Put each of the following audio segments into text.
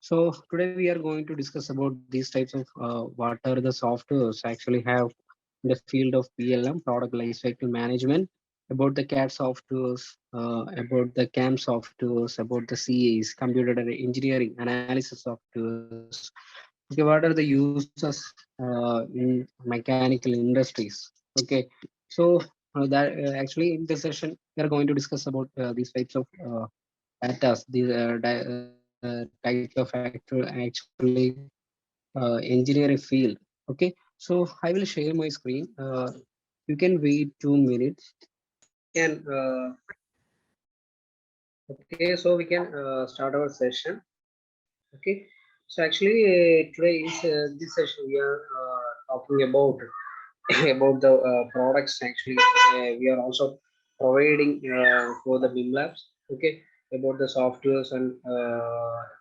So today we are going to discuss about these types of what are the softwares actually have in the field of PLM, product lifecycle management, about the CAD softwares, about the CAM softwares, about the CAs, computer engineering analysis softwares. Okay, what are the uses in mechanical industries? Okay, so actually in this session we are going to discuss about these types of data, these types of actually engineering field. Okay, so I will share my screen. You can wait 2 minutes. Can okay, so we can start our session. Okay, so actually today is this session we are talking about about the products. Actually, we are also providing for the BIM labs. Okay, about the softwares and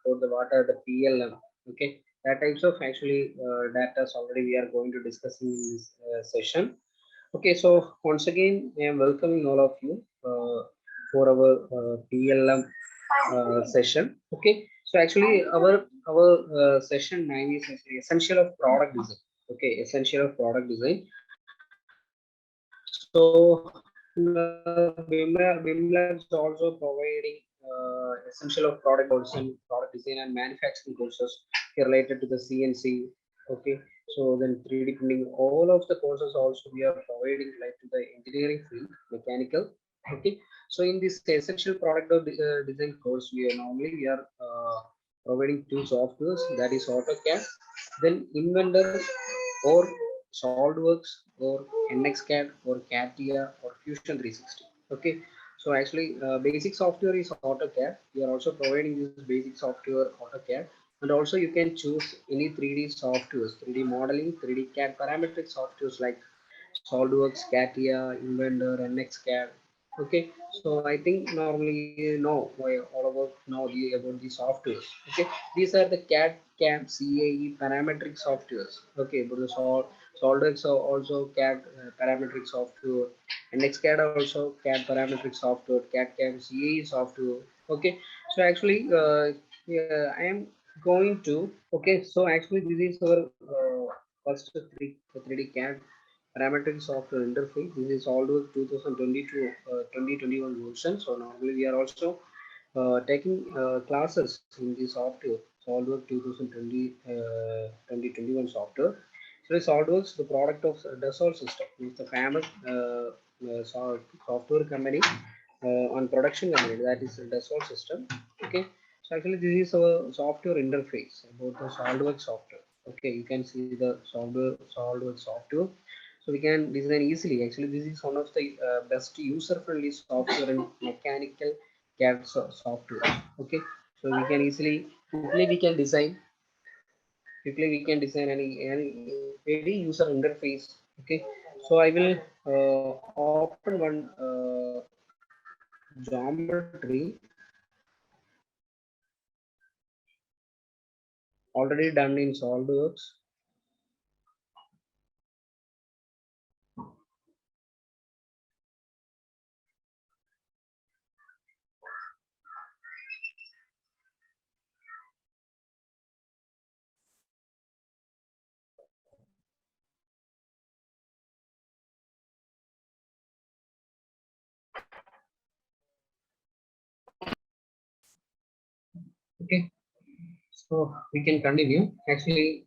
about the what are the PLM. Okay, that types of actually data already we are going to discuss in this session. Okay, so once again I am welcoming all of you for our PLM session. Okay, so actually our session 9 is actually essential of product design. Okay, essential of product design. So BIM Labs also providing essential of product course and product design and manufacturing courses related to the CNC. Okay, so then 3D printing, all of the courses also we are providing like to the engineering field, mechanical. Okay, so in this essential product of design course, we are providing two softwares, that is AutoCAD, then Inventor or SolidWorks or NXCAD or CATIA or Fusion 360. Okay, so actually basic software is AutoCAD. We are also providing this basic software AutoCAD, and also you can choose any 3D softwares, 3D modeling, 3D CAD parametric softwares like SolidWorks, CATIA, Inventor, NXCAD. Okay, so I think normally you know all about now about the softwares. Okay, these are the CAD, CAM, CAE parametric softwares. Okay, but the SolidWorks are also CAD parametric software, NXCAD also CAD parametric software, CAD, CAM, CAE software. Okay, so actually yeah, I am going to. Okay, so actually this is our first 3D CAD parametric software interface. This is SolidWorks 2022 2021 version. So normally we are also taking classes in the software SolidWorks 2020 2021 software. So SolidWorks, the product of Dassault System, is the famous software company on production company, that is Dassault System. Okay, so actually this is our software interface about the SolidWorks software. Okay, you can see the SolidWorks software, so we can design easily. Actually, this is one of the best user-friendly software in mechanical CAD software. Okay, so we can easily quickly we can design any user interface. Okay, so I will open one geometry already done in SolidWorks. Okay, so we can continue. Actually,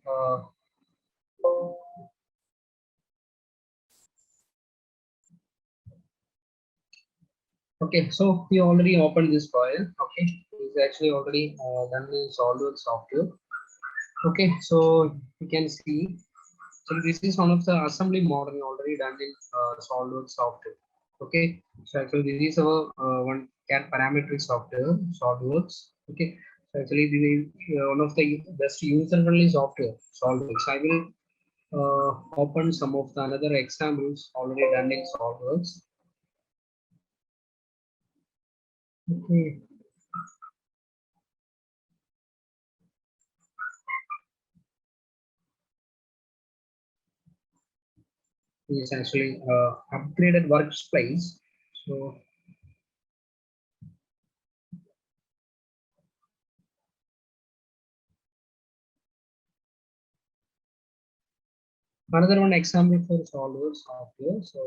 okay, so we already opened this file. Okay, it's actually already done in SolidWorks software. Okay, so you can see. So this is one of the assembly model already done in SolidWorks software. Okay, so actually this is our one CAD parametric software, SolidWorks. Okay, so actually this is one of the best user-friendly software, SolidWorks. I will open some of the another examples already done in SolidWorks. Okay. Is actually upgraded workspace. So Another one example for SolidWorks software. So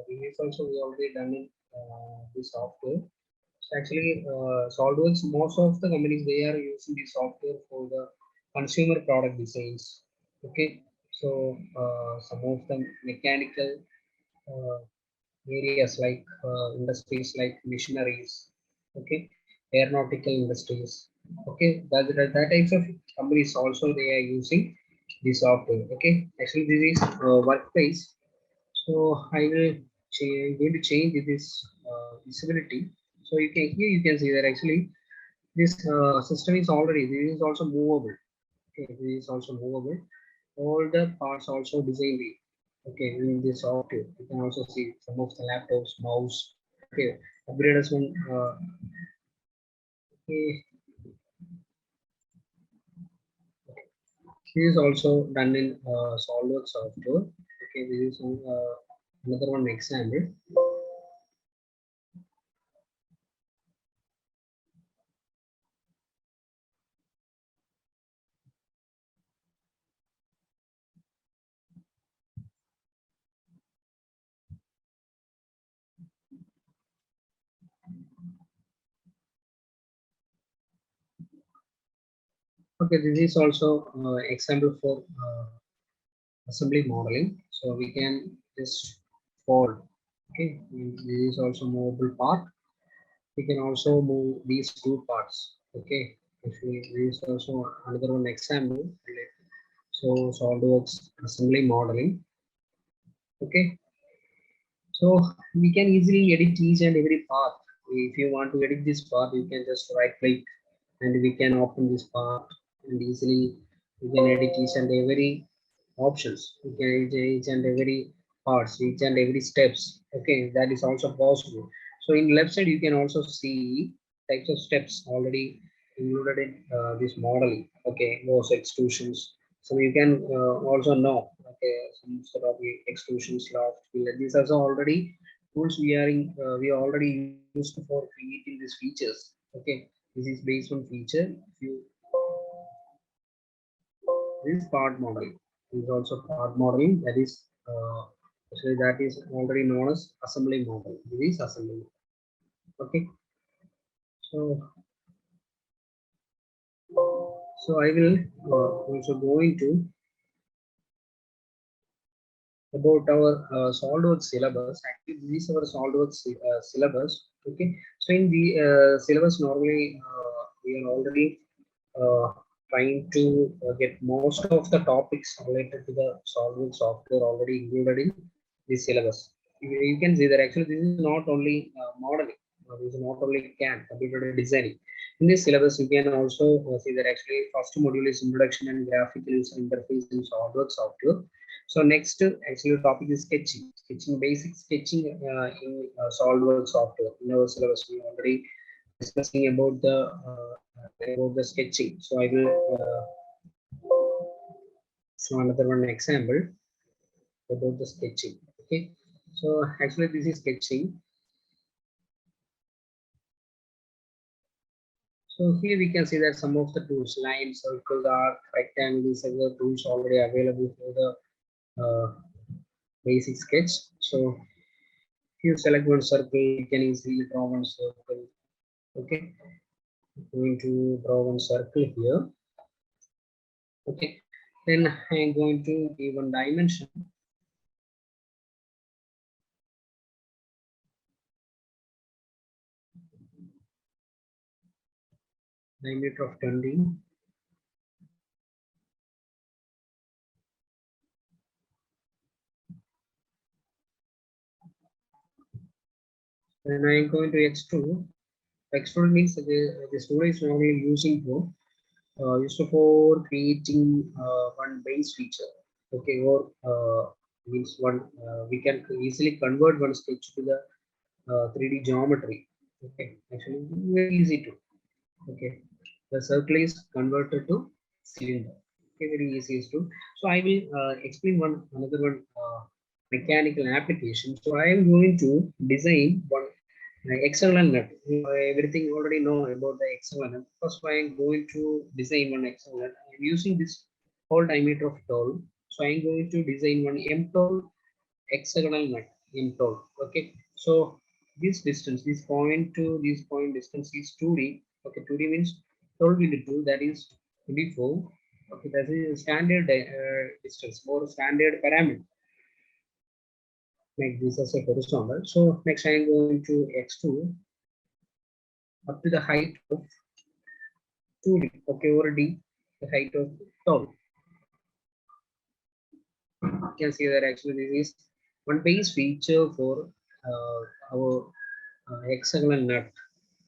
this also we already done in this software. So actually, SolidWorks, most of the companies they are using this software for the consumer product designs. Okay, so some of the mechanical uh, areas like industries like machineries, okay, aeronautical industries, okay, that types of companies also they are using this software. Okay, actually this is workplace. So I will going to change this visibility. So you can here you can see that actually this system is already this is also movable. Okay, this is also movable. All the parts also designed. Okay, in this software you can also see some of the laptops, mouse. Okay, upgraders one. Okay, this is also done in SolidWorks software. Okay, this is another one example. Okay, this is also example for assembly modeling. So we can just fold. Okay, this is also movable part. We can also move these two parts. Okay, actually this is also another one example. So SolidWorks assembly modeling. Okay, so we can easily edit each and every part. If you want to edit this part, you can just right click and we can open this part and easily we can edit each and every options. We can edit each and every parts, each and every steps. Okay, that is also possible. So in left side, you can also see types of steps already included in this modeling. Okay, those extrusions. So you can also know okay some sort of extrusions, loft, fillet. These are already tools we are already used for creating these features. Okay, this is based on feature. If you this part modeling is also part modeling that is so that is already known as assembly model. This is assembly. Okay, so I will also go into about our SolidWorks syllabus. Actually, this is our SolidWorks syllabus. Okay, so in the syllabus normally we are already uh, trying to get most of the topics related to the SolidWorks software already included in this syllabus. You can see that actually this is not only modeling, this is not only CAD, computer designing. In this syllabus, you can also see that actually first module is introduction and graphical user interface in SolidWorks software. So next, actually, topic is sketching. Sketching, basic sketching in SolidWorks software. In our syllabus, we already discussing about the sketching. So I will show another one example about the sketching. Okay. So actually, this is sketching. So here we can see that some of the tools, line, circle, arc, rectangle, these are the tools already available for the basic sketch. So if you select one circle, you can easily draw one circle. Okay, going to draw one circle here. Okay, then I'm going to give one dimension. Diameter of 20. Then I'm going to extrude. Extrude means the tool is normally used for creating one base feature. Okay, or means one we can easily convert one sketch to the 3D geometry. Okay, actually very easy to. Okay, the circle is converted to cylinder. Okay, very easy is to. So I will explain one another one mechanical application. So I am going to design one XLN nut. Everything you already know about the XLN nut. First, I am going to design one XLN nut. I am using this whole diameter of 12. So I'm going to design one MTOL hexagonal nut, MTOL. Okay. So this distance, this point to this point distance is 2D. Okay, 2D means 12 into 2, that is 24. Okay, that is standard distance or standard parameter. Make this as a horizontal. So next I'm going to extrude up to the height of 2D. Okay, or D, the height of 12. You can see that actually this is one base feature for our hexagonal nut.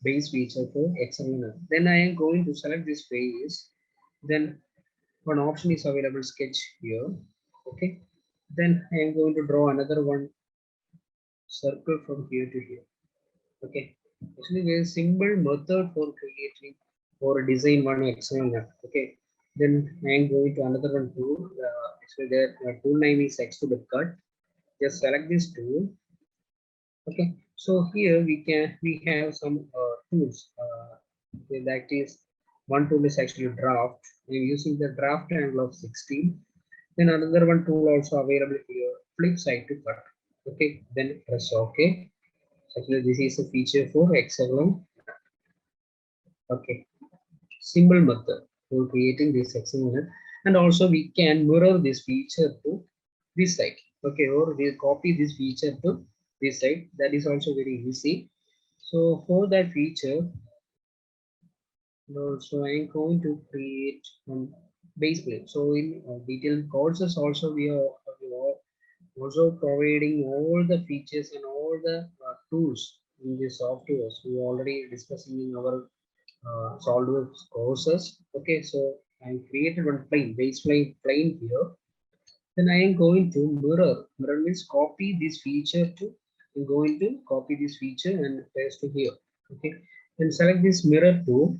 Base feature for hexagonal nut. Then I am going to select this face. Then one option is available, sketch here. Okay. Then I am going to draw another one circle from here to here. Okay. Actually, there is simple method for creating or design one hexagonal nut. Okay. Then I am going to another one tool. Actually, their tool name is extrude cut. Just select this tool. Okay, so here we have some tools. Okay, that is one tool is actually draft. We're using the draft angle of 16. Then another one tool also available here, flip side to cut. Okay, then press OK. Actually, this is a feature for hexagonal. Okay, simple method for creating this hexagonal, and also we can mirror this feature to this side. Okay, or we copy this feature to this side. That is also very easy. So for that feature, so I'm going to create base plate. So in detailed courses also we are also providing all the features and all the tools in the softwares we already discussing in our SolidWorks courses. Okay, so I created one base plane here. Then I am going to mirror. Mirror means copy this feature to. I'm going to copy this feature and paste to here. Okay, then select this mirror tool.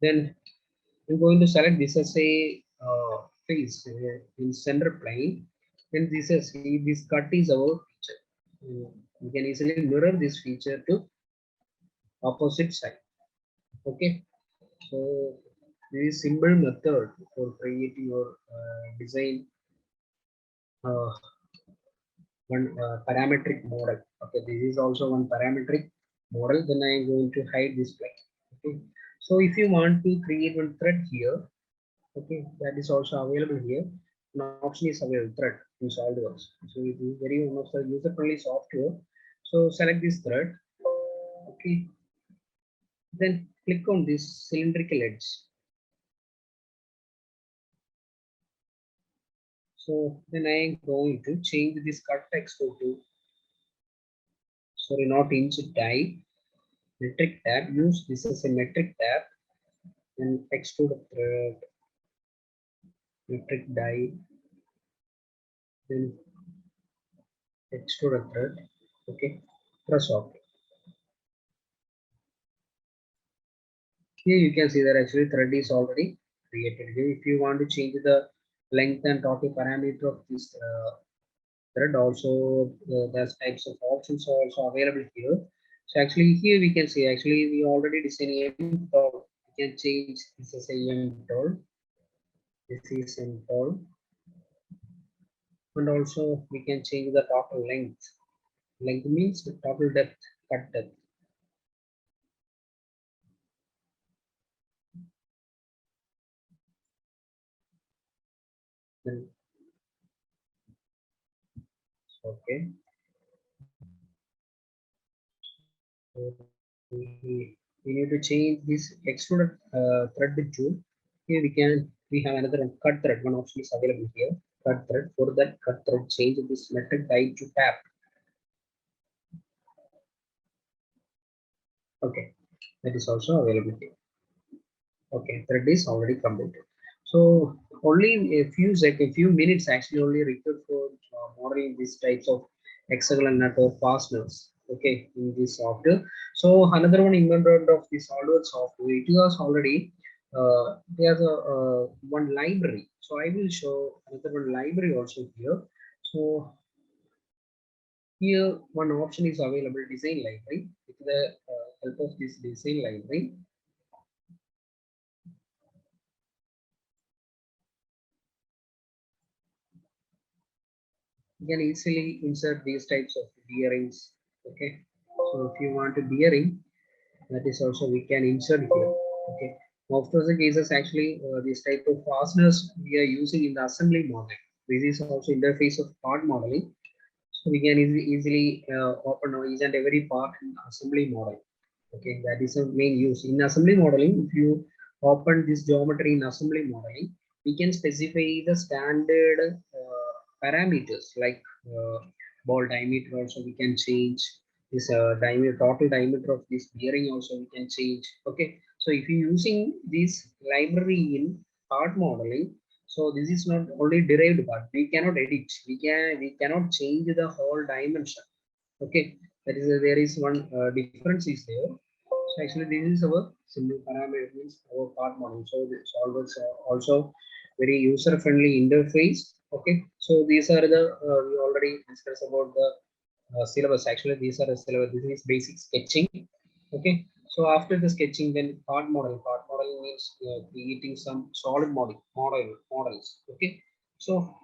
Then I'm going to select this as a face in center plane. Then this is this cut is our feature. We can easily mirror this feature to opposite side. Okay, so this is simple method for creating your design uh, one parametric model. Okay, this is also one parametric model. Then I am going to hide this plane. Okay, so if you want to create one thread here, okay, that is also available here. An option is available, thread in SolidWorks. So it is very one of the user friendly software. So select this thread. Okay, then click on this cylindrical edge. So then I am going to change this cut text to, sorry, not inch, die, metric tab. Use this as a metric tab and extrude thread, metric die, then extrude thread. Okay, press OK. Here you can see that actually thread is already created. Here, if you want to change the length and total parameter of this thread, also there's types of options are also available here. So actually here we can see actually we already designed MTOL. We can change this as a MTOL. This is MTOL, and also we can change the total length. Length means the total depth, cut depth. Then okay. So we need to change this extruded thread tool. Here we have another one, cut thread. One option is available here. Cut thread. For that cut thread, change this metric die to tab. Okay, that is also available here. Okay, thread is already completed. So only a few minutes actually only required for modeling these types of hexagonal nut or fasteners. Okay, in this software. So another one improvement of this SolidWorks software, it was already there's a one library. So I will show another one library also here. So here one option is available, design library. With the help of this design library, you can easily insert these types of bearings. Okay, so if you want a bearing, that is also we can insert here. Okay, most of the cases actually this type of fasteners we are using in the assembly model. This is also interface of part modeling, so we can easily open each and every part in assembly model. Okay, that is the main use in assembly modeling. If you open this geometry in assembly modeling, we can specify the standard parameters like ball diameter. Also, we can change this diameter, total diameter of this bearing. Also, we can change. Okay, so if you using this library in part modeling, so this is not only derived part. We cannot edit. We cannot change the whole dimension. Okay, that is there is one difference is there. So actually this is our simple parameter means our part model. So this always also very user friendly interface. Okay, so these are the we already discussed about the syllabus. Actually these are the syllabus. This is basic sketching. Okay, so after the sketching, then part modeling means creating some solid models. Okay, so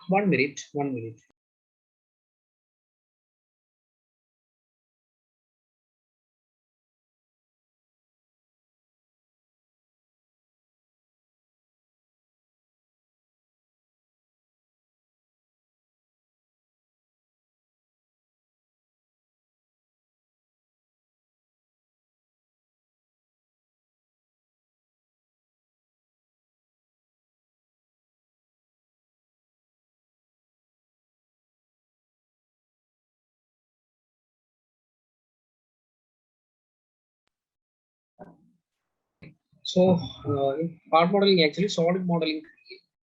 1 minute. So, in part modeling, actually, solid modeling,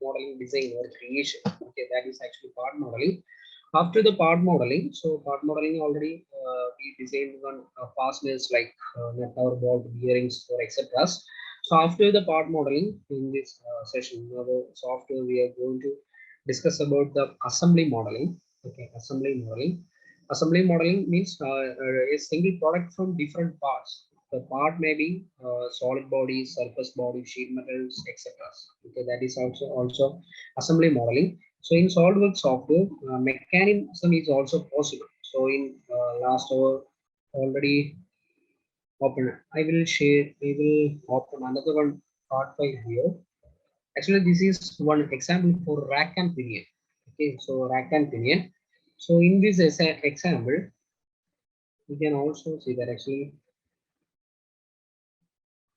modeling design or creation. Okay, that is actually part modeling. After the part modeling, so part modeling already we designed one fasteners like nut or bolt bearings or etc. So after the part modeling in this session, our software we are going to discuss about the assembly modeling. Okay, assembly modeling. Assembly modeling means a single product from different parts. The part may be solid body, surface body, sheet metals, etc. Okay, that is also assembly modeling. So in SolidWorks software, mechanism is also possible. So in last hour already open. I will share. We will open another one part file here. Actually, this is one example for rack and pinion. Okay, so rack and pinion. So in this example, you can also see that actually.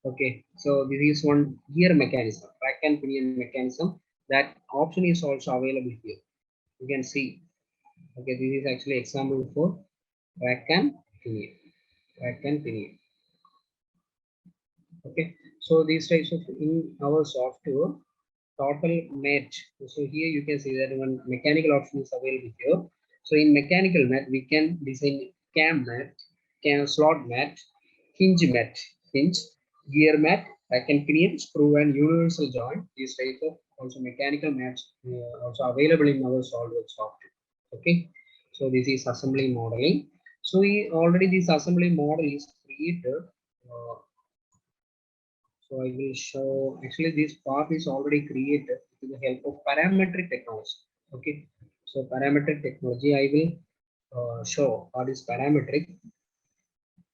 Okay, so this is one gear mechanism, rack and pinion mechanism. That option is also available here. You can see. Okay, this is actually example for rack and pinion. Rack and pinion. Okay, so these types of in our software total match. So here you can see that one mechanical option is available here. So in mechanical mat, we can design cam mat, cam slot mat, hinge, gear mat, rack and pinion, screw and universal joint. These types of also mechanical mats also available in our SolidWorks software. Okay, so this is assembly modeling. So we already this assembly model is created. Uh, so I will show, actually this path is already created with the help of parametric technology. Okay. So parametric technology, I will show what is parametric.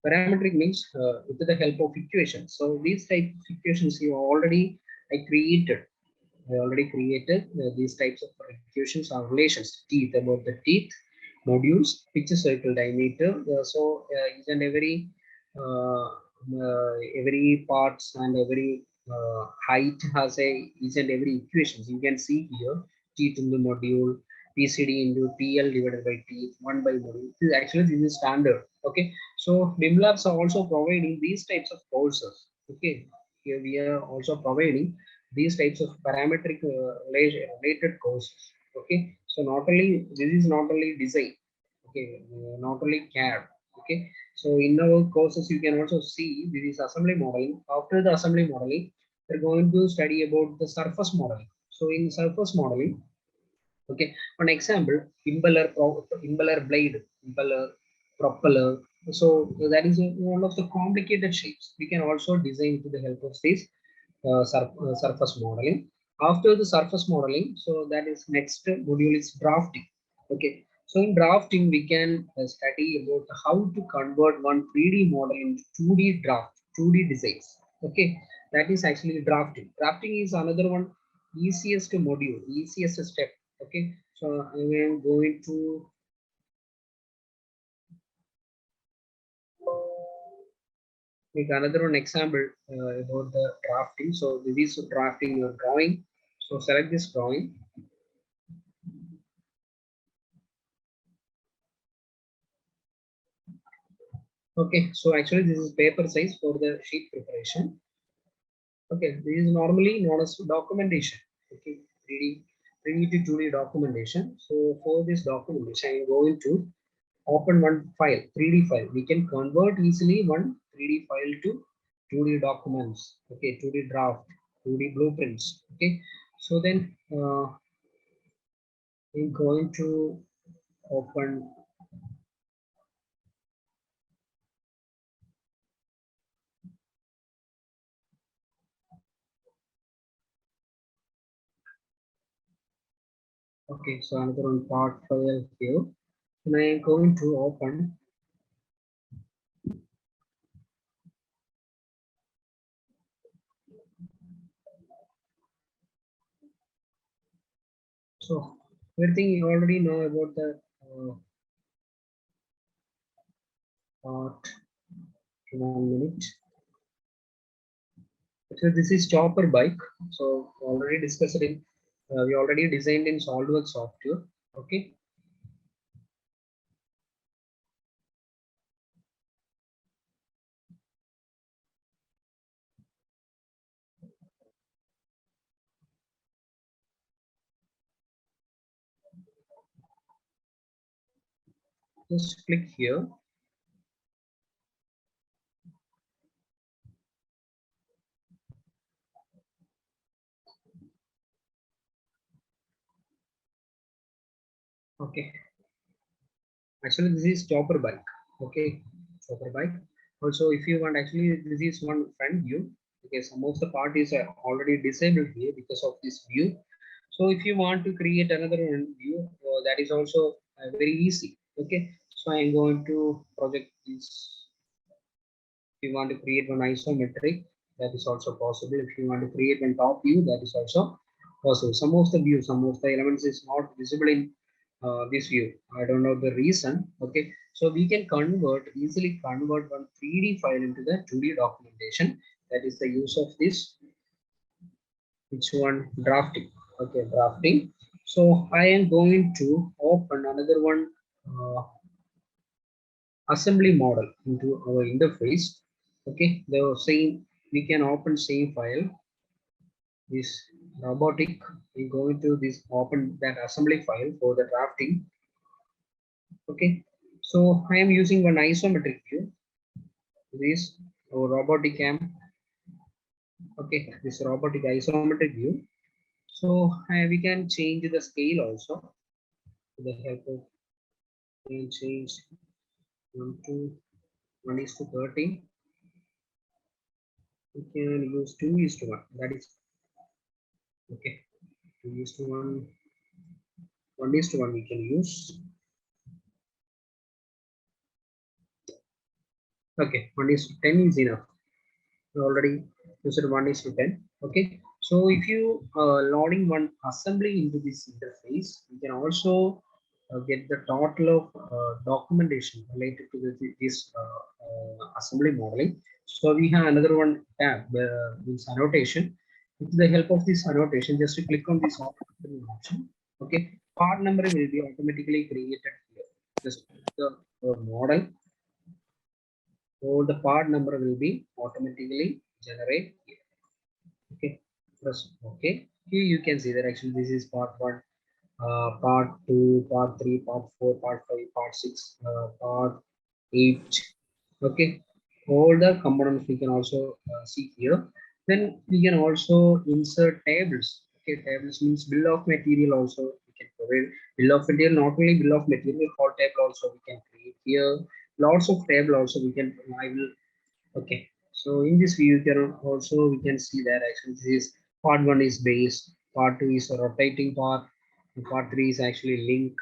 Parametric means with the help of equations. So these type of equations you already created. I already created these types of equations or relations. Teeth about the teeth, modules, picture circle diameter. Each and every parts and every height has a each and every equations. You can see here teeth in the module, PCD into TL divided by T, 1 by module. This is standard. Okay, so BIM labs are also providing these types of courses. Okay, here we are also providing these types of parametric related courses. Okay, so not only this is not only design. Okay, not only CAD. Okay, so in our courses you can also see this is assembly modeling. After the assembly modeling, we're going to study about the surface modeling. So in surface modeling, okay, one example, impeller blade, impeller, propeller. So that is one of the complicated shapes. We can also design with the help of this surface modeling. After the surface modeling, so that is next module is drafting. Okay, so in drafting, we can study about how to convert one 3D model into 2D draft, 2D designs. Okay, that is actually drafting. Drafting is another one easiest module, easiest step. Okay, so I am going to make another one example about the drafting. So this is drafting your drawing. So select this drawing. Okay, so actually this is paper size for the sheet preparation. Okay, this is normally known as documentation. Okay, 3D, 3D to 2D documentation. So for this documentation, I am going to open one file, 3D file. We can convert easily one 3D file to 2D documents. Okay, 2D draft, 2D blueprints. Okay, so then I'm going to open. Okay, so another one part file here. And I am going to open. So everything you already know about the part. 1 minute. So this is chopper bike. So already discussed in, we already designed in SolidWorks software. Okay. Just click here. Okay. Actually, this is chopper bike. Okay. Chopper bike. Also, if you want, actually, this is one front view. Okay. Some of the part is already disabled here because of this view. So if you want to create another one view, that is also very easy. Okay. So I am going to project this. If you want to create one isometric, that is also possible. If you want to create one top view, that is also possible. Some of the view, some of the elements is not visible in this view. I don't know the reason. Okay, so we can easily convert one 3D file into the 2D documentation. That is the use of this. Which one? Drafting. Okay, drafting. So I am going to open another one. Assembly model into our interface. Okay, the same, we can open same file, this robotic. We go into this, open that assembly file for the drafting. Okay, so I am using one isometric view. This our robotic cam. Okay, this robotic isometric view. So we can change the scale also with the help of, we can change 1 to 1 is to 30. We can use 2 is to 1. That is okay. 2 is to 1, 1 is to 1 we can use. Okay, 1 is to 10 is enough. We already used 1 is to 10. Okay, so if you loading one assembly into this interface, you can also get the total of documentation related to this assembly modeling. So we have another one tab, this annotation. With the help of this annotation, just to click on this option. Okay, part number will be automatically created here. Just the model, so the part number will be automatically generated here. Okay, press OK. Here you can see that actually this is part one, part two, part three, part four, part five, part six, part eight. Okay, all the components we can also see here. Then we can also insert tables. Okay, tables means bill of material also we can provide. Bill of material, not only bill of material, whole table also we can create here. Lots of table also we can. I will. Okay, so in this view, you can also, we can see that actually this is part one is base, part two is a rotating part, and part three is actually link.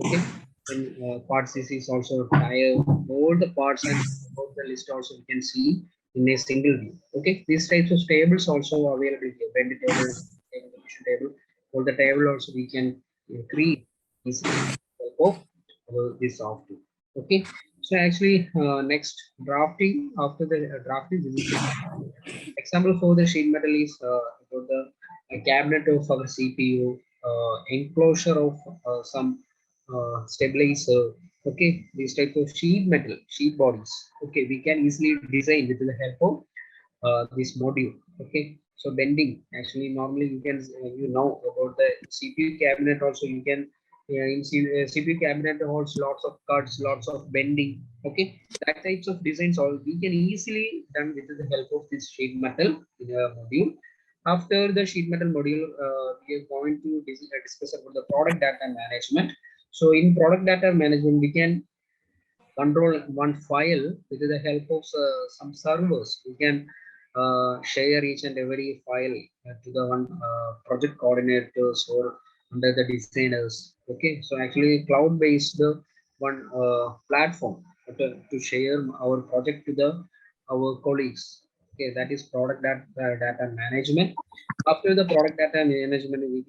Okay, then parts is also tire, all the parts and about the list also you can see in a single view. Okay, these types of tables also available here, bend table, table, division table, all the table also we can create easily with the help of this software. Okay, so actually next drafting, after the drafting, this is example for the sheet metal is about the cabinet of our CPU, enclosure of some stabilizer. Okay, these type of sheet metal, sheet bodies. Okay, we can easily design with the help of this module. Okay, so bending, actually normally you can you know about the CPU cabinet also, you can in CPU cabinet holds lots of cuts, lots of bending. Okay, that types of designs all we can easily done with the help of this sheet metal in a module. After the sheet metal module, we are going to discuss about the product data management. So in product data management we can control one file with the help of some servers. We can share each and every file to the one project coordinators or under the designers. Okay, so actually cloud based one platform to share our project to the our colleagues. Okay, that is product data management. After the product data management, we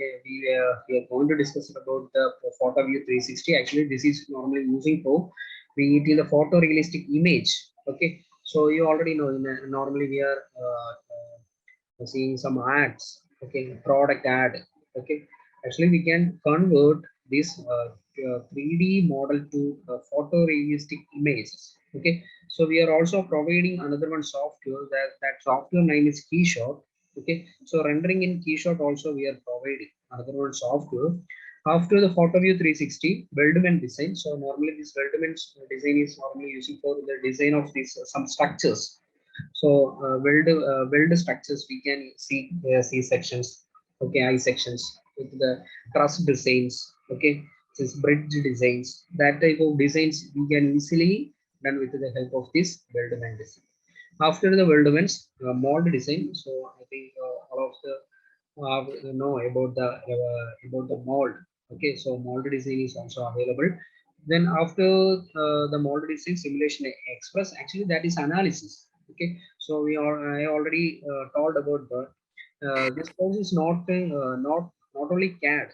are going to discuss about the photo view 360. Actually, this is normally using for creating the photorealistic image. Okay, so you already know normally we are seeing some ads. Okay, product ad. Okay, actually we can convert this 3D model to photorealistic images. Okay, so we are also providing another one software, that software name is Keyshot. Okay, so rendering in Keyshot also we are providing another one software. After the photo view 360, Weldment design. So normally this Weldment design is normally using for the design of these some structures. So weld structures we can see C sections. Okay, I sections with the truss designs. Okay, this bridge designs, that type of designs we can easily done with the help of this Weldment design. After the Weldments, mold design. So I think all of the know about the mold. Okay, so mold design is also available. Then after the mold design, simulation express, actually that is analysis. Okay, so I already told about that. This course is not only CAD.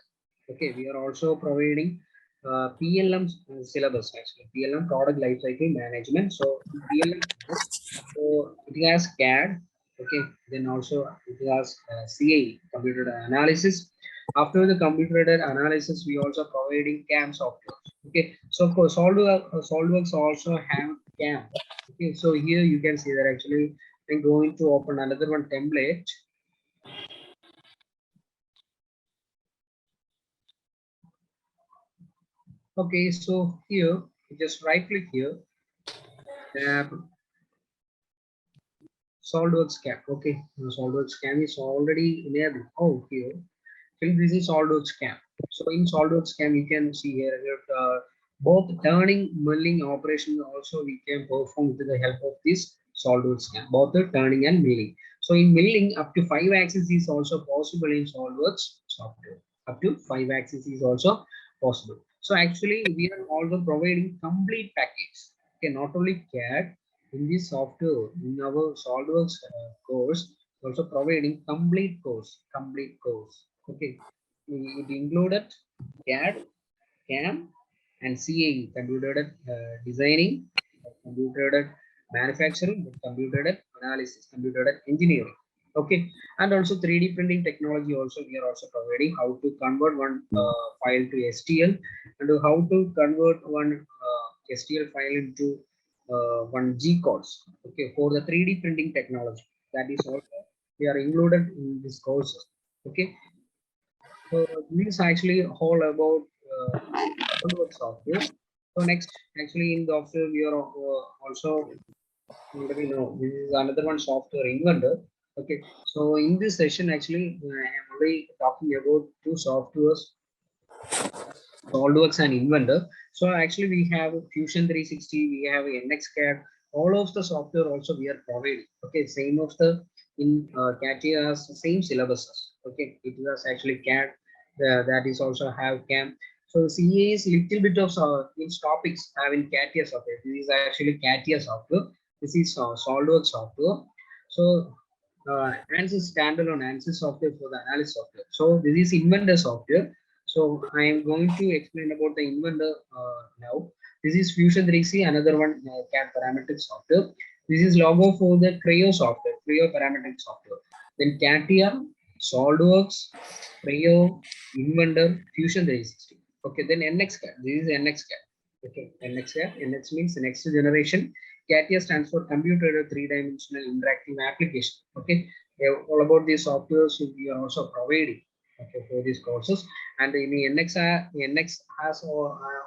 Okay, we are also providing PLM syllabus, actually PLM, product lifecycle management. So PLM, so it has CAD. Okay, then also it has CA, computer analysis. After the computer analysis, we also providing CAM software. Okay, so for SolidWorks also have CAM. Okay, so here you can see that actually I'm going to open another one template. Okay, so here just right click here, tab, SolidWorks CAM. Okay, now SolidWorks CAM is already enabled. Oh, here. So this is SolidWorks CAM. So in SolidWorks CAM, you can see here both turning, milling operation also we can perform with the help of this SolidWorks CAM, both the turning and milling. So in milling, up to 5 axis is also possible in SolidWorks software. Up to 5 axis is also possible. So actually, we are also providing complete package. Okay, not only CAD, in this software, in our SolidWorks course, also providing complete course. Okay, it included CAD, CAM, and CAE, computer designing, computer manufacturing, computer analysis, computer engineering. Okay, and also 3D printing technology also we are also providing how to convert one file to STL, and how to convert one STL file into one G codes. Okay, for the 3D printing technology, that is also we are included in this courses. Okay, so this is actually all about SolidWorks software. So next, actually in the software we are also already know this is another one software Inventor. Okay, so in this session actually I am already talking about two softwares, SolidWorks and Inventor. So actually we have Fusion 360, we have NXCAD, all of the software also we are providing. Okay, same of the in CATIA has same syllabuses. Okay, it was actually CAD, that is also have CAM. So CA is little bit of means topics having CATIA software. This is actually CATIA software. This is SolidWorks software. So ANSYS standalone ANSYS software for the analysis software. So this is Inventor software. So I am going to explain about the Inventor now. This is Fusion 3C, another one CAD parametric software. This is logo for the Creo software, Creo parametric software. Then CATIA, SolidWorks, Creo, Inventor, Fusion 360. Okay, then NXCAD. This is NXCAD. Okay, NXCAD. NX means next generation. CATIA stands for Computer Three-Dimensional Interactive Application. Okay, all about these softwares we are also providing. Okay, for these courses. And in the NX has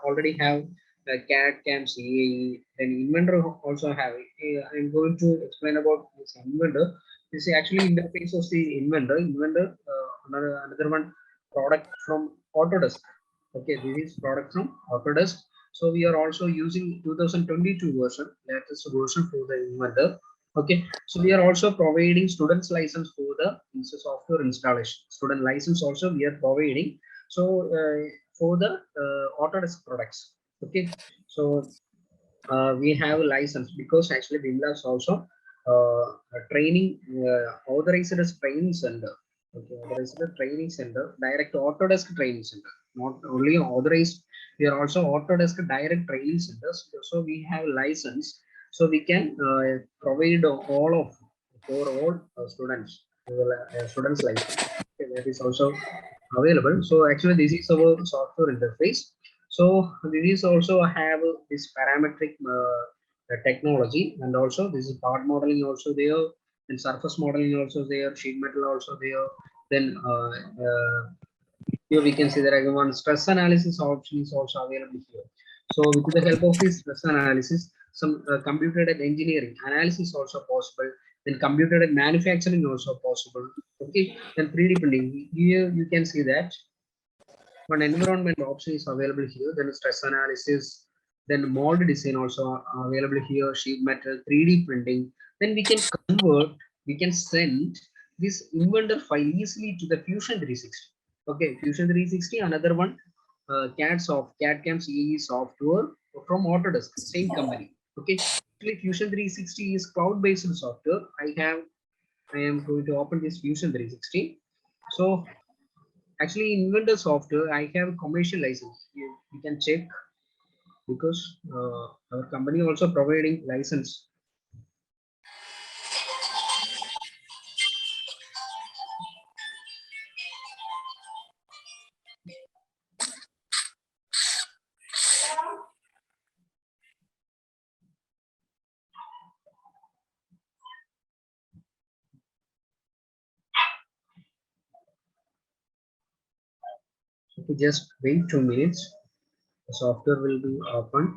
already have CAD, CAM, CAE. Then Inventor also have it. I'm going to explain about this Inventor. This is actually interface of the Inventor. Inventor, another one product from Autodesk. Okay, this is product from Autodesk. So we are also using 2022 version, latest version for the Inventor. Okay, so we are also providing students license for the software installation. Student license also we are providing. So for the Autodesk products. Okay, so we have a license because actually Vimla is also a training authorized as training center. Okay, authorized as training center, direct Autodesk training center, not only authorized. We are also Autodesk direct training centers. So we have license, so we can provide all of for all students, students license. Okay, that is also available. So actually, this is our software interface. So this is also have this parametric technology, and also this is part modeling also there, and surface modeling also there, sheet metal also there. Then here we can see that one stress analysis option is also available here. So with the help of this stress analysis, some computer engineering analysis also possible. Then computer manufacturing also possible. Okay, then 3D printing. Here you can see that one environment option is available here. Then stress analysis, then mold design also available here. Sheet metal, 3D printing. Then we can convert, we can send this Inventor file easily to the Fusion 360. Okay, Fusion 360, another one, CAD CAM CAE software from Autodesk, same company. Okay, actually Fusion 360 is cloud-based software. I am going to open this Fusion 360. So actually, Inventor software, I have commercial license. You can check because our company also providing license. Okay, just wait 2 minutes. The software will be open.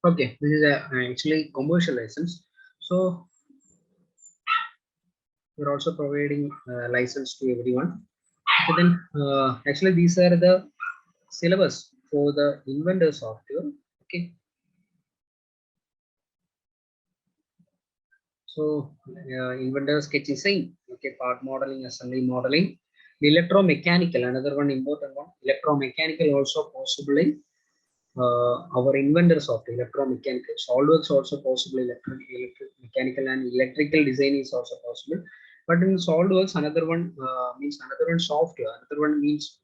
Okay, this is actually commercial license. So we're also providing license to everyone. So then, actually, these are the syllabus for the Inventor software. Okay, so Inventor sketch design. Okay, part modeling, assembly modeling, electromechanical. Another one important one. Electromechanical also possible in our Inventor software, electromechanical. SolidWorks also possible, mechanical and electrical design is also possible. But in SolidWorks, another one means another one software, another one means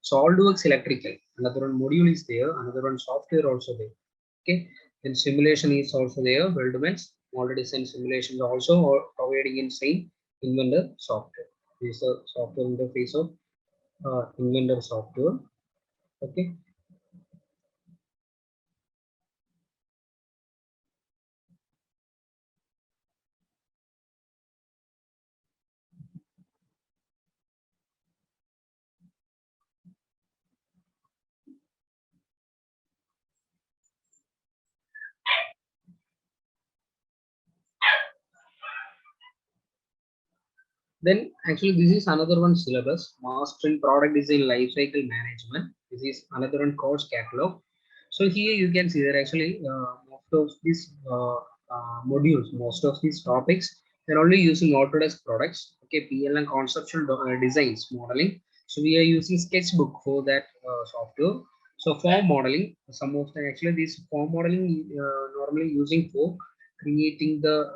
SolidWorks electrical. Another one module is there, another one software also there. Okay, then simulation is also there. Weldments, model design simulations also are providing in same Inventor software. This is the software interface of Inventor software. Okay. Then actually this is another one syllabus, mastering product design lifecycle management. This is another one course catalog. So here you can see that actually most of these modules, most of these topics, they're only using Autodesk products. Okay, PLM conceptual designs modeling. So we are using Sketchbook for that software. So form modeling, some of the actually this form modeling normally using for creating the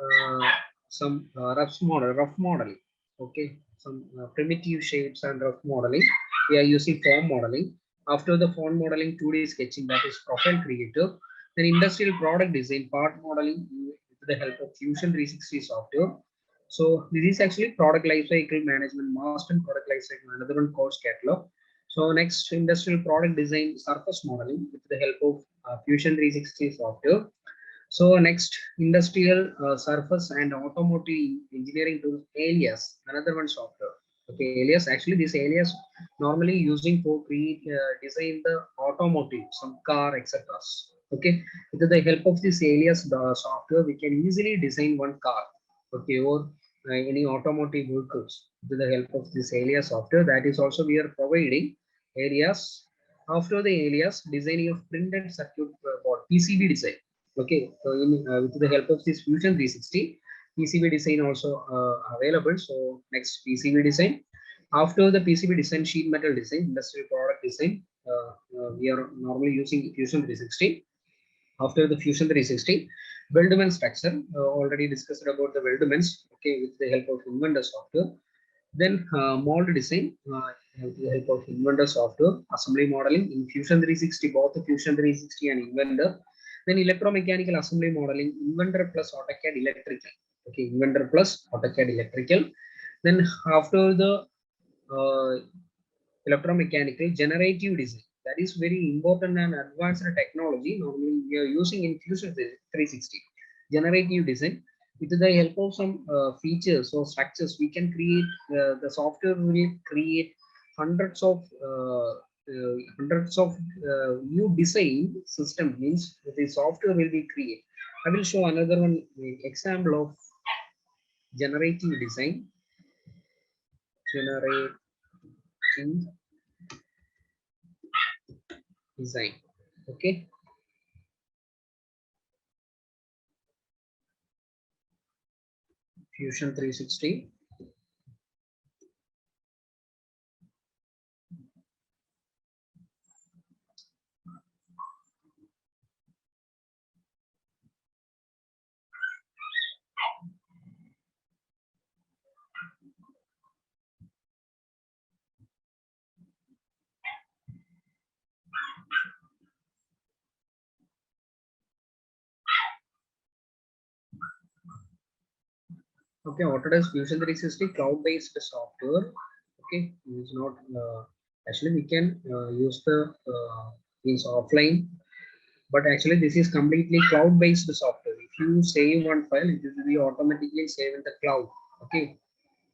some rough model. Okay, some primitive shapes and rough modeling. We are using form modeling. After the form modeling, 2D sketching, that is profile creator. Then industrial product design, part modeling with the help of Fusion 360 software. So this is actually product lifecycle management, master and product lifecycle, another one course catalog. So next, industrial product design, surface modeling with the help of Fusion 360 software. So next, industrial surface and automotive engineering tools, Alias, another one software. Okay, Alias, actually this Alias normally using for create design the automotive, some car, etc. Okay, with the help of this Alias software, we can easily design one car. Okay, or any automotive vehicles with the help of this Alias software. That is also we are providing Alias. After the Alias, designing of printed circuit board, PCB design. Okay, so with the help of this Fusion 360, PCB design also available. So next, PCB design. After the PCB design, sheet metal design, industrial product design, we are normally using Fusion 360. After the Fusion 360, Weldman structure, already discussed about the Weldmans, okay, with the help of Inventor software. Then mold design, with the help of Inventor software, assembly modeling in Fusion 360, both the Fusion 360 and Inventor. Then electromechanical assembly modeling, Inventor plus AutoCAD electrical. Okay, Inventor plus AutoCAD electrical. Then after the uh, electromechanical generative design, that is very important and advanced technology. Normally we are using in Fusion 360. Generative design, with the help of some features or structures, we can create the software will create hundreds of new design system. Means the software will be create. I will show another one example of generative design. Generative design. Okay. Fusion 360. Okay, Autodesk Fusion 360 cloud-based software. Okay, it's not actually we can use the means offline, but actually this is completely cloud-based software. If you save one file, it will be automatically saved in the cloud. Okay,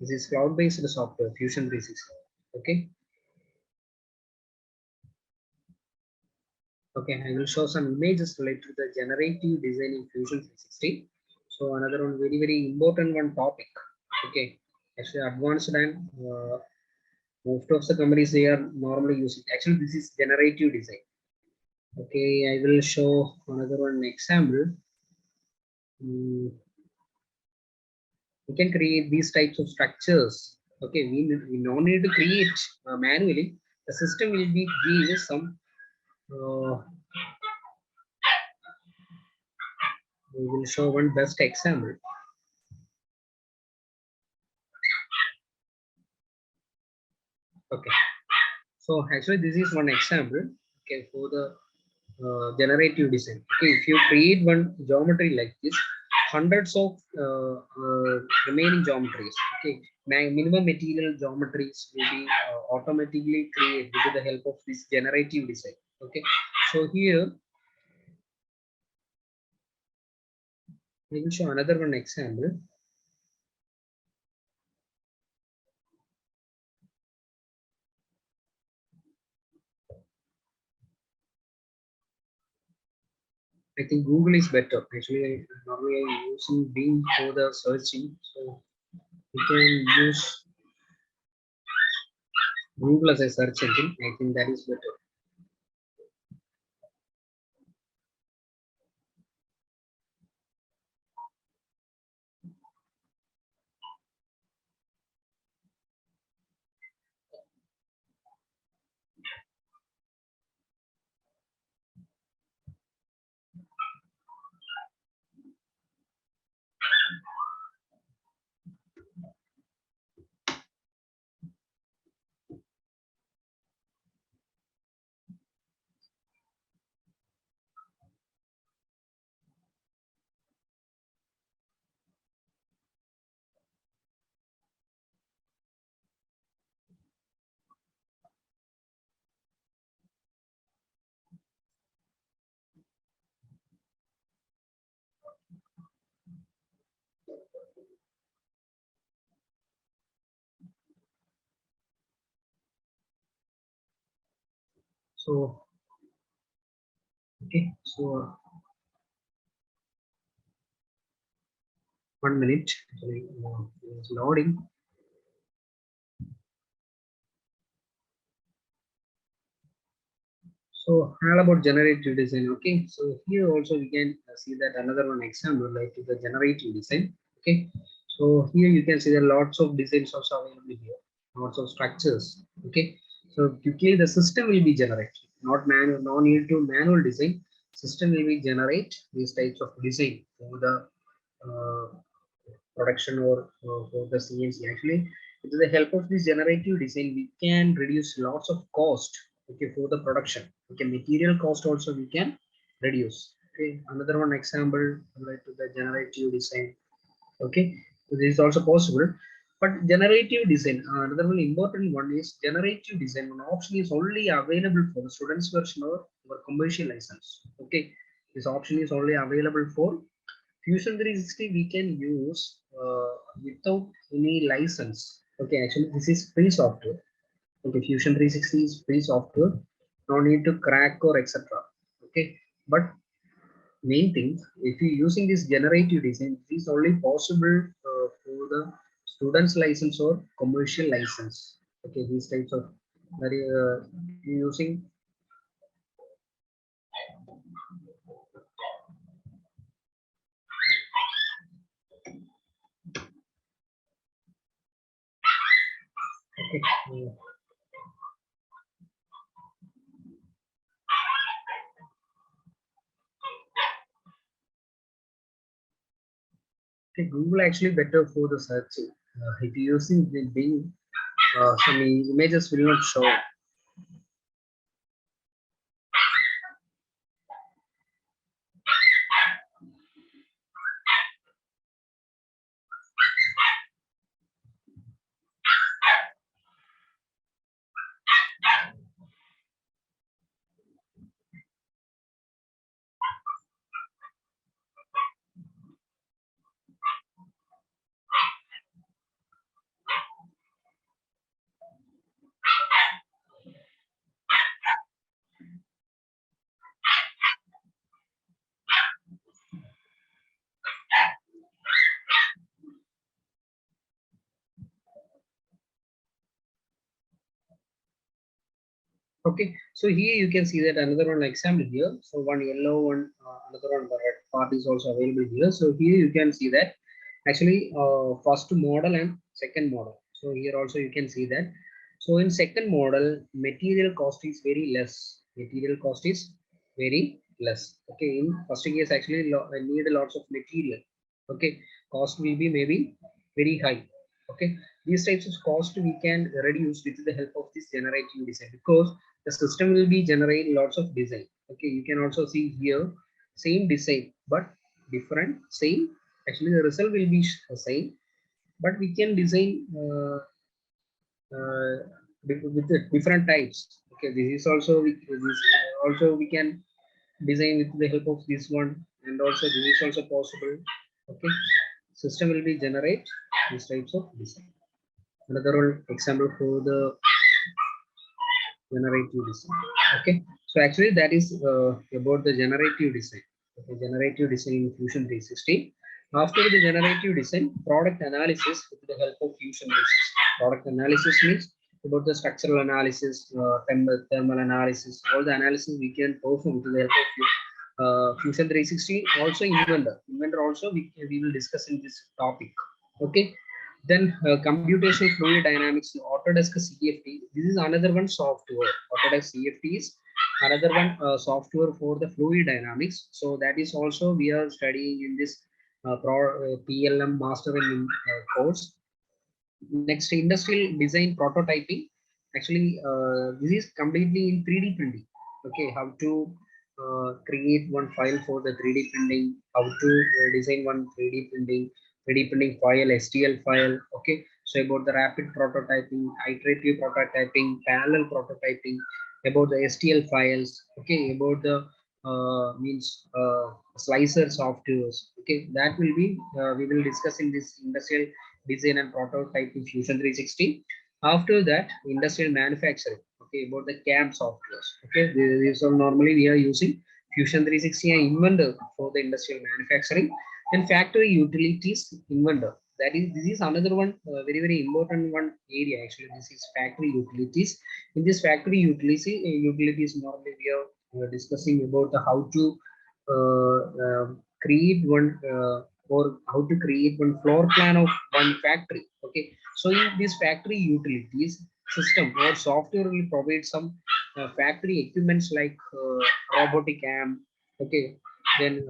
this is cloud-based software, Fusion 360. Okay, okay, I will show some images related to the generative design in Fusion 360. So another one very important one topic. Okay, actually advanced and most of the companies they are normally using. Actually, this is generative design. Okay, I will show another one example. We can create these types of structures. Okay, we no need to create manually. The system will be give some. We will show one best example. Okay, so actually this is one example. Okay, for the generative design. Okay, if you create one geometry like this, hundreds of remaining geometries. Okay, minimum material geometries will be automatically created with the help of this generative design. Okay, so here I will show another one example. I think Google is better. Actually, normally I'm using Bing for the searching, so we can use Google as a search engine, I think that is better. So, okay, so 1 minute. Actually, it's loading. So, all about generative design. Okay, so here also we can see that another one example like the generative design. Okay, so here you can see there are lots of designs also available here, lots of structures. Okay, so quickly the system will be generated, not manual, no need to manual design. System will be generate these types of design for the uh, production or for the CNC. Actually, with the help of this generative design, we can reduce lots of cost. Okay, for the production. Okay, material cost also we can reduce. Okay, another one example related to the generative design. Okay, so this is also possible. But generative design, another one important one is generative design. One option is only available for the students version or commercial license. Okay, this option is only available for Fusion 360 we can use without any license. Okay, actually this is free software. Okay, Fusion 360 is free software. No need to crack or etc. Okay, but main thing, if you using this generative design, it is only possible for the students license or commercial license. Okay, these types of very using. Okay, okay, Google actually better for the searching. If you using the Bing, some images will not show. Okay, so here you can see that another one example here. So one yellow one, another one the red part is also available here. So here you can see that actually first model and second model. So here also you can see that. So in second model, material cost is very less. Material cost is very less. Okay, in first case actually I need lots of material. Okay, cost will be maybe very high. Okay, these types of cost we can reduce with the help of this generative design because the system will be generate lots of design. Okay, you can also see here same design but different, same, actually the result will be same, but we can design with the different types. Okay, this is also this also we can design with the help of this one, and also this is also possible. Okay, system will be generate these types of design. Another one example for the generative design. Okay, so actually that is about the generative design. Okay, generative design in Fusion 360. After the generative design, product analysis with the help of Fusion 360. Product analysis means about the structural analysis, thermal analysis, all the analysis we can perform with the help of Fusion 360. Also Inventor also we will discuss in this topic. Okay. Then computational fluid dynamics, Autodesk CFD. This is another one software. Autodesk CFD is another one software for the fluid dynamics. So that is also we are studying in this PLM master in course. Next, industrial design prototyping. Actually, this is completely in 3D printing. Okay, how to create one file for the 3D printing, how to design one 3D printing file, STL file. Okay, so about the rapid prototyping, iterative prototyping, parallel prototyping, about the STL files. Okay, about the means slicer softwares. Okay, that will be we will discuss in this industrial design and prototype in Fusion 360. After that, industrial manufacturing. Okay, about the CAM softwares. Okay, these are normally we are using Fusion 360 and Inventor for the industrial manufacturing. Then factory utilities Inventor. That is, this is another one very important one area. Actually, this is factory utilities. In this factory utilities normally we are discussing about the how to create one or how to create one floor plan of one factory. Okay, so in this factory utilities system or software will provide some factory equipments like robotic arm. Okay, then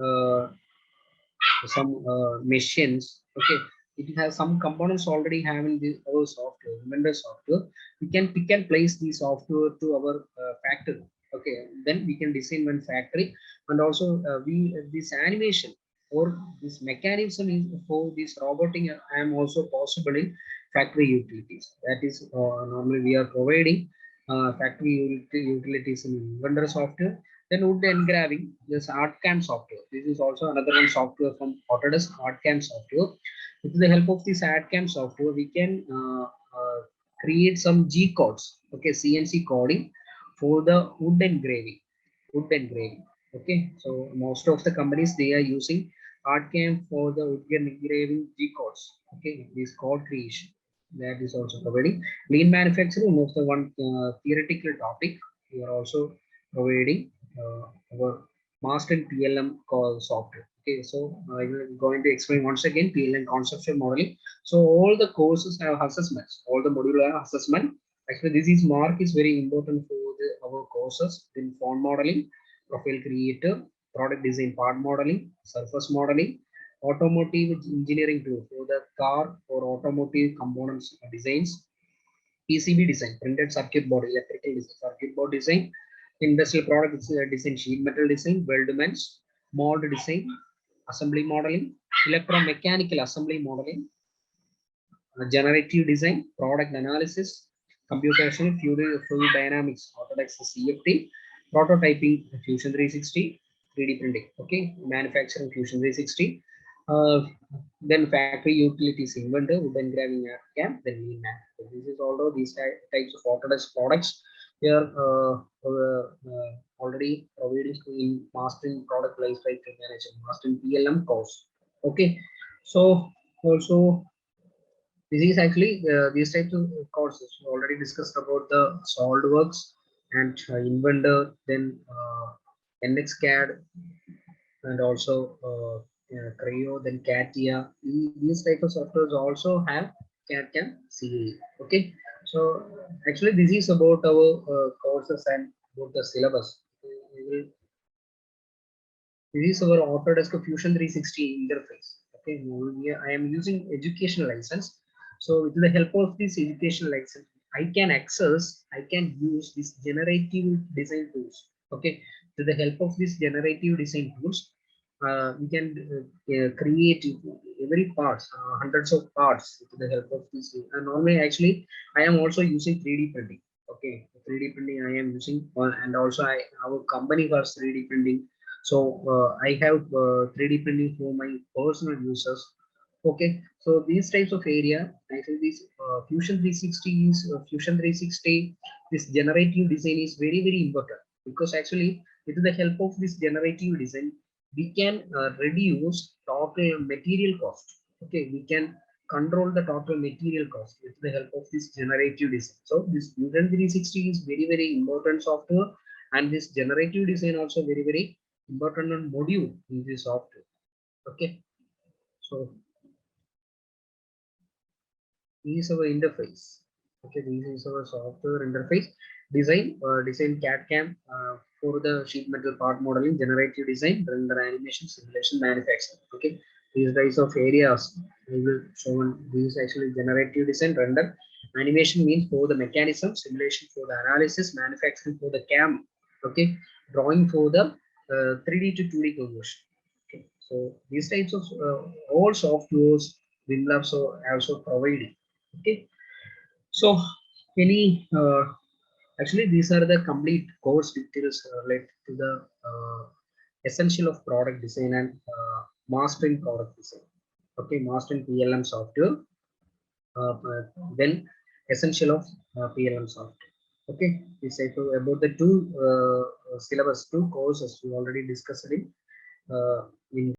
some machines. Okay, it has some components already having the our software, vendor software. We can pick and place the software to our factory. Okay, then we can design one factory. And also we this animation or this mechanism is for this robotic I am also possible in factory utilities. That is normally we are providing factory utilities in vendor software. Then wood engraving, this ArtCam software. This is also another one software from Autodesk, ArtCam software. With the help of this ArtCam software, we can create some G codes, okay, CNC coding for the wood engraving. Wood engraving. Okay, so most of the companies they are using ArtCam for the wood engraving G codes. Okay, this code creation. That is also providing. Lean manufacturing, one of the one theoretical topic. We are also providing our master PLM call software. Okay, so I will going to explain once again PLM conceptual modeling. So all the courses have assessments, all the modular assessment. Actually, this is mark is very important for our courses in form modeling, profile creator, product design part modeling, surface modeling, automotive engineering tool for the car or automotive components designs, PCB design, printed circuit board, electrical design, circuit board design, industrial product design, sheet metal design, weldments, mold design, assembly modeling, electromechanical assembly modeling, generative design, product analysis, computational fluid dynamics, Autodesk CFD, prototyping, Fusion 360, 3D printing. Okay, manufacturing Fusion 360. Uh, then factory utilities Inventor, wood engraving CAM, then lean manufacturing. This is although these types of Autodesk products they are already provided in mastering product lifecycle management, mastering PLM course. Okay, so also this is actually these types of courses we already discussed about the SolidWorks and Inventor, then NXCAD, and also Creo, then CATIA. These type of softwares also have CAD CAM CAE. Okay, so actually this is about our courses and about the syllabus. This is our Autodesk Fusion 360 interface. Okay, I am using education license. So with the help of this education license, I can use this generative design tools. Okay, with the help of this generative design tools, we can create every parts, hundreds of parts with the help of this. And normally, actually, I am also using 3D printing. Okay, 3D printing I am using, and also our company was 3D printing. So I have 3D printing for my personal users. Okay, so these types of area, I think this Fusion 360 is Fusion 360. This generative design is very important because actually with the help of this generative design, we can reduce total material cost. Okay, we can control the total material cost with the help of this generative design. So this Fusion 360 is very, very important software, and this generative design also very, very important on module in this software. Okay, so this is our interface. Okay, this is our software interface. Design CAD CAM for the sheet metal part modeling, generative design, render, animation, simulation, manufacturing. Okay, these types of areas we will show. These actually generative design, render, animation means for the mechanism, simulation for the analysis, manufacturing for the CAM. Okay, drawing for the 3D to 2D conversion. Okay, so these types of all softwares will also provided. Okay, so any actually these are the complete course details related to the essential of product design and mastering product design. Okay, mastering PLM software, then essential of PLM software. Okay, we say so about the two syllabus, two courses we already discussed in